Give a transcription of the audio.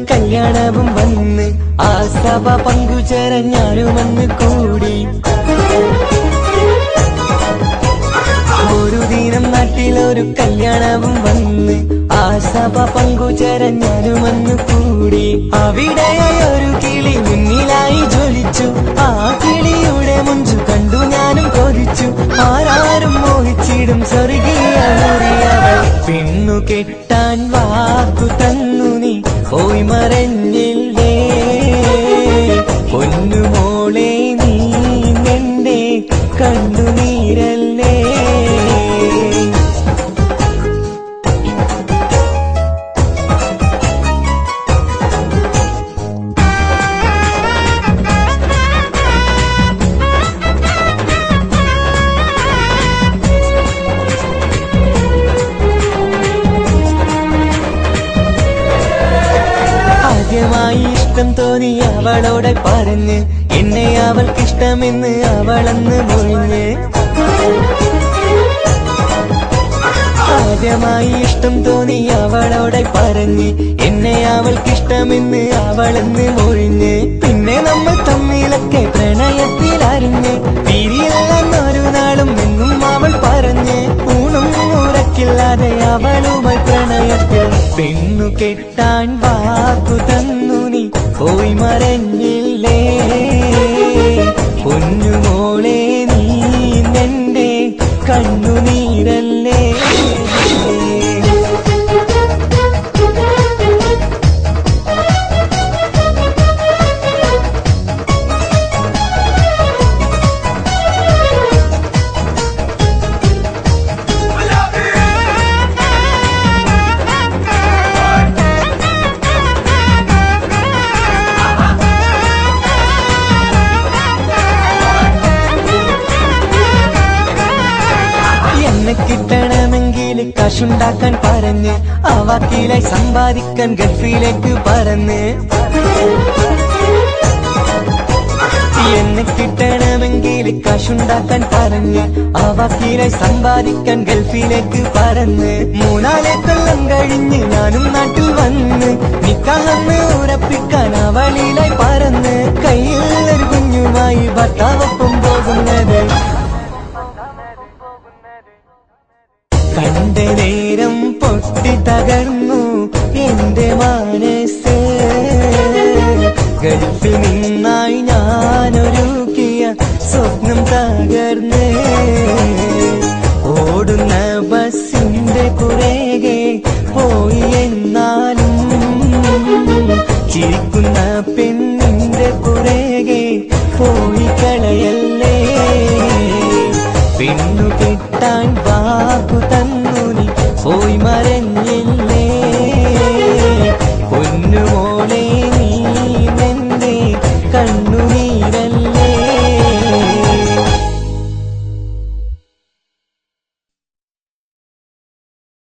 കല്യാണവും വന്ന് ആ സഭ പങ്കുചേരാൻ ഞാനും വന്ന് കൂടി. ഒരു ദിനം നാട്ടിലൊരു കല്യാണവും വന്ന് ആ സഭ പങ്കുചേരാൻ ഞാനും വന്ന് കൂടി. അവിടെ ഒരു കിളി മുന്നിലായി ജ്വലിച്ചു. ആ കിളിയുടെ മുഞ്ചു കണ്ടു ഞാനും കൊതിച്ചു. ആരാരും മോഹിച്ചിടും സ്വർഗീയ മുറിയവൾ. പെണ്ണു കെട്ടാൻ വാക്കു തന്നു നീ പോയി മറഞ്ഞില്ലേ. പൊന്നുമോളെ നീ എന്റെ കണ്ണുനീരല്ലേ. ആദ്യമായി ഇഷ്ടം തോന്നി അവളോടെ പറഞ്ഞ് എന്നെ അവൾക്കിഷ്ടമെന്ന് അവളന്ന് മൊഴിഞ്ഞ്. ആദ്യമായി ഇഷ്ടം തോന്നി അവളോടെ പറഞ്ഞ് എന്നെ അവൾക്കിഷ്ടമെന്ന് അവളെന്ന് മൊഴിഞ്ഞ്. പിന്നെ നമ്മൾ തമ്മിലൊക്കെ പ്രണയത്തിലറിഞ്ഞ് പിരിയില്ലെന്നൊരു നാളും എന്നും അവൾ പറഞ്ഞ്. ഊണും ഉറക്കില്ലാതെ അവളുമായി പ്രണയത്തിൽ. പെണ്ണു കെട്ടാൻ വാക്കു തന്നു നീ പോയി മറഞ്ഞില്ലേ. പൊന്നുമോളെ നീ എന്റെ കണ്ണുനീരല്ലേ. കിട്ടണമെങ്കിൽ കാശുണ്ടാക്കാൻ പറഞ്ഞ് ആ വാക്കിലായി സമ്പാദിക്കാൻ ഗൾഫിലേക്ക് പറന്ന്. എന്നെ കിട്ടണമെങ്കിൽ കാശുണ്ടാക്കാൻ പറഞ്ഞ് ആ വാക്കിലായി സമ്പാദിക്കാൻ ഗൾഫിലേക്ക് പറന്ന്. 3-4 കൊല്ലം കഴിഞ്ഞ് ഞാനും നാട്ടിൽ വന്ന് നിക്കാഹെന്ന് ഉറപ്പിക്കാൻ അവളിലായി പറന്ന്. കയ്യിൽ ഒരു കുഞ്ഞുമായി ഭർത്താവൊപ്പം പോകുന്നത് കണ്ട നേരം പൊട്ടി തകർന്നു എന്റെ മനസ്സ്. ഗൾഫിൽ നിന്നായി ഞാനൊരുക്കിയ സ്വപ്നം തകർന്ന്. ഓടുന്ന ബസിന്റെ പുറകെ പോയി എന്നാലും ചിരിക്കുന്ന പെണ്ണിന്റെ പുറകെ പോയി കളയല്ലേ. പെണ്ണു കെട്ടാൻ വാക്കു തന്നു നീ പോയി മറഞ്ഞില്ല.